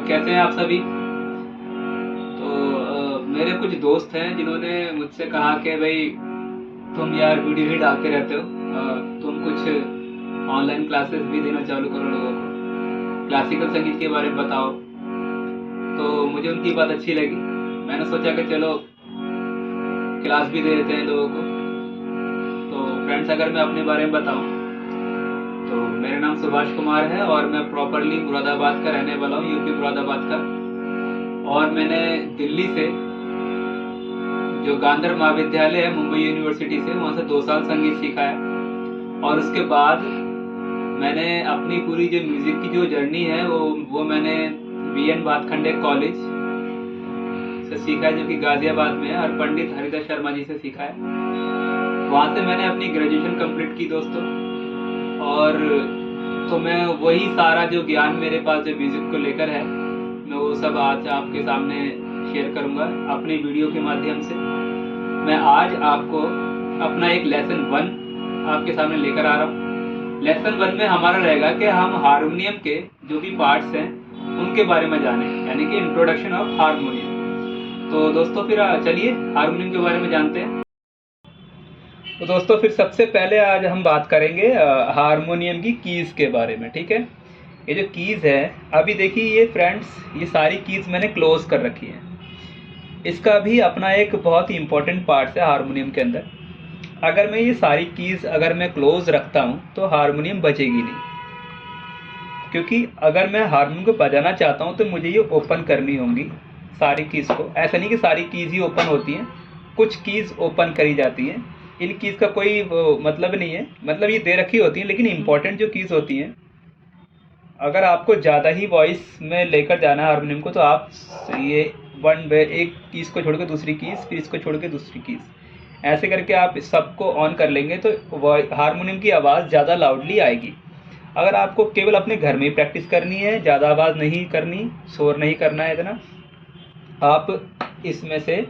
कैसे हैं आप सभी। तो मेरे कुछ दोस्त हैं जिन्होंने मुझसे कहा कि भाई तुम यार वीडियो ही डालते रहते हो, तुम कुछ ऑनलाइन क्लासेस भी देना चालू करो लोगों को, क्लासिकल संगीत के बारे में बताओ। तो मुझे उनकी बात अच्छी लगी, मैंने सोचा कि चलो क्लास भी दे देते हैं लोगों को। तो फ्रेंड्स, अगर मैं अपने बारे में बताऊं तो मेरा नाम सुभाष कुमार है और मैं प्रॉपरली मुरादाबाद का रहने वाला हूँ, यूपी मुरादाबाद का। और मैंने दिल्ली से जो गांधर महाविद्यालय है मुंबई यूनिवर्सिटी से, वहाँ से 2 साल संगीत सीखा है। और उसके बाद मैंने अपनी पूरी जो म्यूज़िक की जो जर्नी है वो मैंने BN भातखंडे कॉलेज से सीखा है, जो कि गाजियाबाद में है, और पंडित हरिदास शर्मा जी से सीखा है। वहाँ से मैंने अपनी ग्रेजुएशन कंप्लीट की दोस्तों। और तो मैं वही सारा जो ज्ञान मेरे पास जो म्यूज़िक को लेकर है, मैं वो सब आज आपके सामने शेयर करूँगा अपनी वीडियो के माध्यम से। मैं आज आपको अपना एक लेसन 1 आपके सामने लेकर आ रहा हूँ। लेसन 1 में हमारा रहेगा कि हम हारमोनियम के जो भी पार्ट्स हैं उनके बारे में जानें, यानी कि इंट्रोडक्शन ऑफ हारमोनियम। तो दोस्तों फिर चलिए हारमोनियम के बारे में जानते हैं। तो दोस्तों फिर सबसे पहले आज हम बात करेंगे हारमोनियम की कीज़ के बारे में, ठीक है। ये जो कीज़ है, अभी देखिए ये फ्रेंड्स, ये सारी कीज़ मैंने क्लोज कर रखी है। इसका भी अपना एक बहुत ही इम्पोर्टेंट पार्ट है हारमोनियम के अंदर। अगर मैं ये सारी कीज़ अगर मैं क्लोज रखता हूँ तो हारमोनियम बजेगी नहीं, क्योंकि अगर मैं हारमोनियम को बजाना चाहता हूँ तो मुझे ये ओपन करनी होंगी सारी कीज़ को। ऐसा नहीं कि सारी कीज़ ही ओपन होती हैं, कुछ कीज़ ओपन करी जाती हैं। इन कीज़ का कोई मतलब नहीं है, मतलब ये दे रखी होती हैं, लेकिन इम्पॉर्टेंट जो कीज़ होती हैं, अगर आपको ज़्यादा ही वॉइस में लेकर जाना है हारमोनियम को, तो आप ये एक कीज़ को छोड़ के दूसरी कीज़, फिर इसको छोड़ के दूसरी कीज़, ऐसे करके आप सबको ऑन कर लेंगे तो हारमोनियम की आवाज़ ज़्यादा लाउडली आएगी। अगर आपको केवल अपने घर में ही प्रैक्टिस करनी है, ज़्यादा आवाज़ नहीं करनी, शोर नहीं करना है इतना, आप इसमें से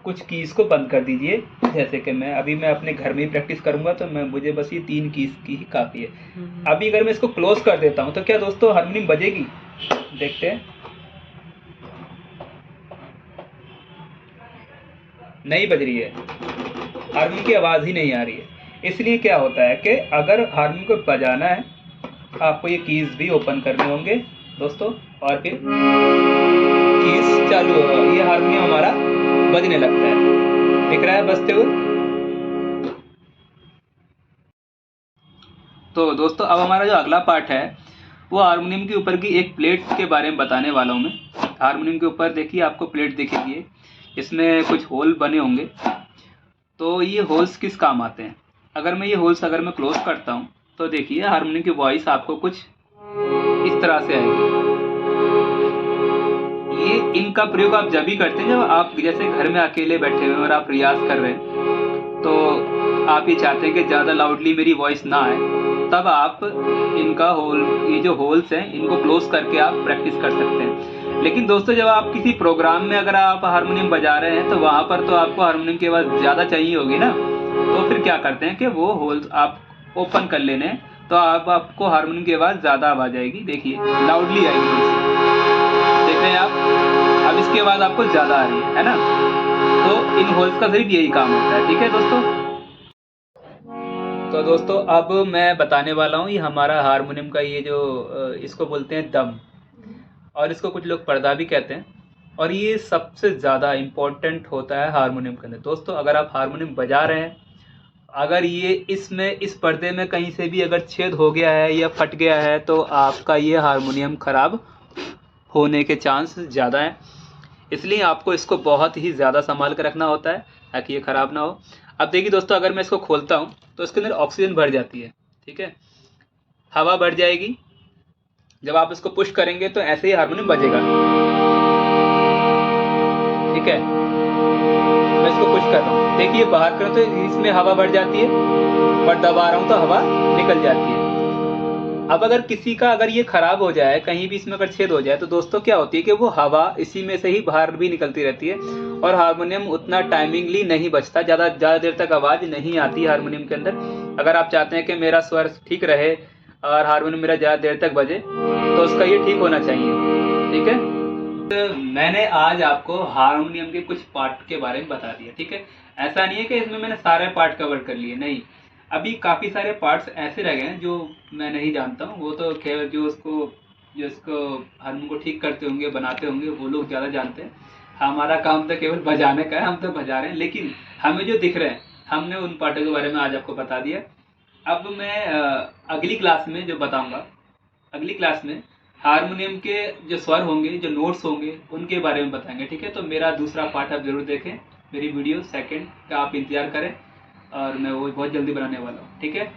कुछ कीज़ को बंद कर दीजिए। जैसे कि मैं अपने घर में ही प्रैक्टिस करूंगा तो मुझे बस ये 3 कीज़ की ही काफ़ी है। अभी अगर मैं इसको क्लोज कर देता हूं तो क्या दोस्तों हारमोनियम बजेगी? देखते हैं। नहीं बज रही है, हारमोनियम की आवाज़ ही नहीं आ रही है। इसलिए क्या होता है कि अगर हारमोनियम को बजाना है आपको ये कीज़ भी ओपन करने होंगे दोस्तों, और फिर कीज़ चालू होगा, ये हारमोनियम हमारा बजने लगता है। दिख रहा है बजते हुए? तो दोस्तों अब हमारा जो अगला पार्ट है वो हारमोनियम के ऊपर की एक प्लेट के बारे में बताने वाला हूँ मैं। हारमोनियम के ऊपर देखिए आपको प्लेट दिखेगी, इसमें कुछ होल बने होंगे। तो ये होल्स किस काम आते हैं? अगर मैं ये होल्स अगर मैं क्लोज करता हूँ तो देखिए हारमोनियम की वॉइस आपको कुछ इस तरह से आएगी। ये इनका प्रयोग आप जब भी करते हैं जब आप जैसे घर में अकेले बैठे हुए और आप रियाज कर रहे हैं, तो आप ये चाहते हैं कि ज़्यादा लाउडली मेरी वॉइस ना आए, तब आप इनका ये जो होल्स हैं इनको क्लोज करके आप प्रैक्टिस कर सकते हैं। लेकिन दोस्तों जब आप किसी प्रोग्राम में अगर आप हारमोनियम बजा रहे हैं तो वहाँ पर तो आपको हारमोनियम की आवाज़ ज़्यादा चाहिए होगी ना, तो फिर क्या करते हैं कि वो होल्स आप ओपन कर लेने, तो आपको हारमोनियम की आवाज़ ज़्यादा आवाज़ आएगी। देखिए लाउडली आएगी, देख रहे हैं आप। अब इसकी आवाज़ आपको ज़्यादा आ रही है ना। तो इन होल्स का सिर्फ यही काम होता है, ठीक है दोस्तों। तो दोस्तों अब मैं बताने वाला हूँ ये हमारा हारमोनियम का ये जो इसको बोलते हैं दम, और इसको कुछ लोग पर्दा भी कहते हैं, और ये सबसे ज़्यादा इम्पोर्टेंट होता है हारमोनियम के अंदर। दोस्तों अगर आप हारमोनियम बजा रहे हैं, अगर ये इस पर्दे में कहीं से भी अगर छेद हो गया है या फट गया है तो आपका ये हारमोनियम ख़राब होने के चांस ज़्यादा हैं। इसलिए आपको इसको बहुत ही ज़्यादा संभाल कर रखना होता है ताकि ये ख़राब ना हो। अब देखिए दोस्तों अगर मैं इसको खोलता हूँ तो इसके अंदर ऑक्सीजन भर जाती है, ठीक है, हवा भर जाएगी। जब आप इसको पुश करेंगे तो ऐसे ही हारमोनियम बजेगा, ठीक है। मैं इसको पुश कर रहा हूँ, देखिए बाहर करूँ तो इसमें हवा भर जाती है, पर दबा रहा हूँ तो हवा निकल जाती है। अब अगर किसी का अगर ये ख़राब हो जाए, कहीं भी इसमें अगर छेद हो जाए, तो दोस्तों क्या होती है कि वो हवा इसी में से ही बाहर भी निकलती रहती है और हारमोनियम उतना टाइमिंगली नहीं बजता, ज़्यादा देर तक आवाज़ नहीं आती हारमोनियम के अंदर। अगर आप चाहते हैं कि मेरा स्वर ठीक रहे, और हारमोनियम मेरा ज़्यादा देर तक बजे, तो उसका ये ठीक होना चाहिए। ठीक है, तो मैंने आज आपको हारमोनियम के कुछ पार्ट के बारे में बता दिया। ठीक है, ऐसा नहीं है कि इसमें मैंने सारे पार्ट कवर कर लिए, नहीं, अभी काफ़ी सारे पार्ट्स ऐसे रह गए हैं जो मैं नहीं जानता हूँ। वो तो खैर जो इसको हारमोनियम को ठीक करते होंगे, बनाते होंगे, वो लोग ज़्यादा जानते हैं। हमारा काम तो केवल बजाने का है, हम तो बजा रहे हैं, लेकिन हमें जो दिख रहे हैं हमने उन पार्टों के बारे में आज आपको बता दिया। अब मैं अगली क्लास में जो बताऊंगा, अगली क्लास में हारमोनियम के जो स्वर होंगे, जो नोट्स होंगे, उनके बारे में बताएंगे। ठीक है, तो मेरा दूसरा पार्ट आप जरूर देखें, मेरी वीडियो सेकंड का आप इंतजार करें, और मैं वो बहुत जल्दी बनाने वाला हूँ। ठीक है।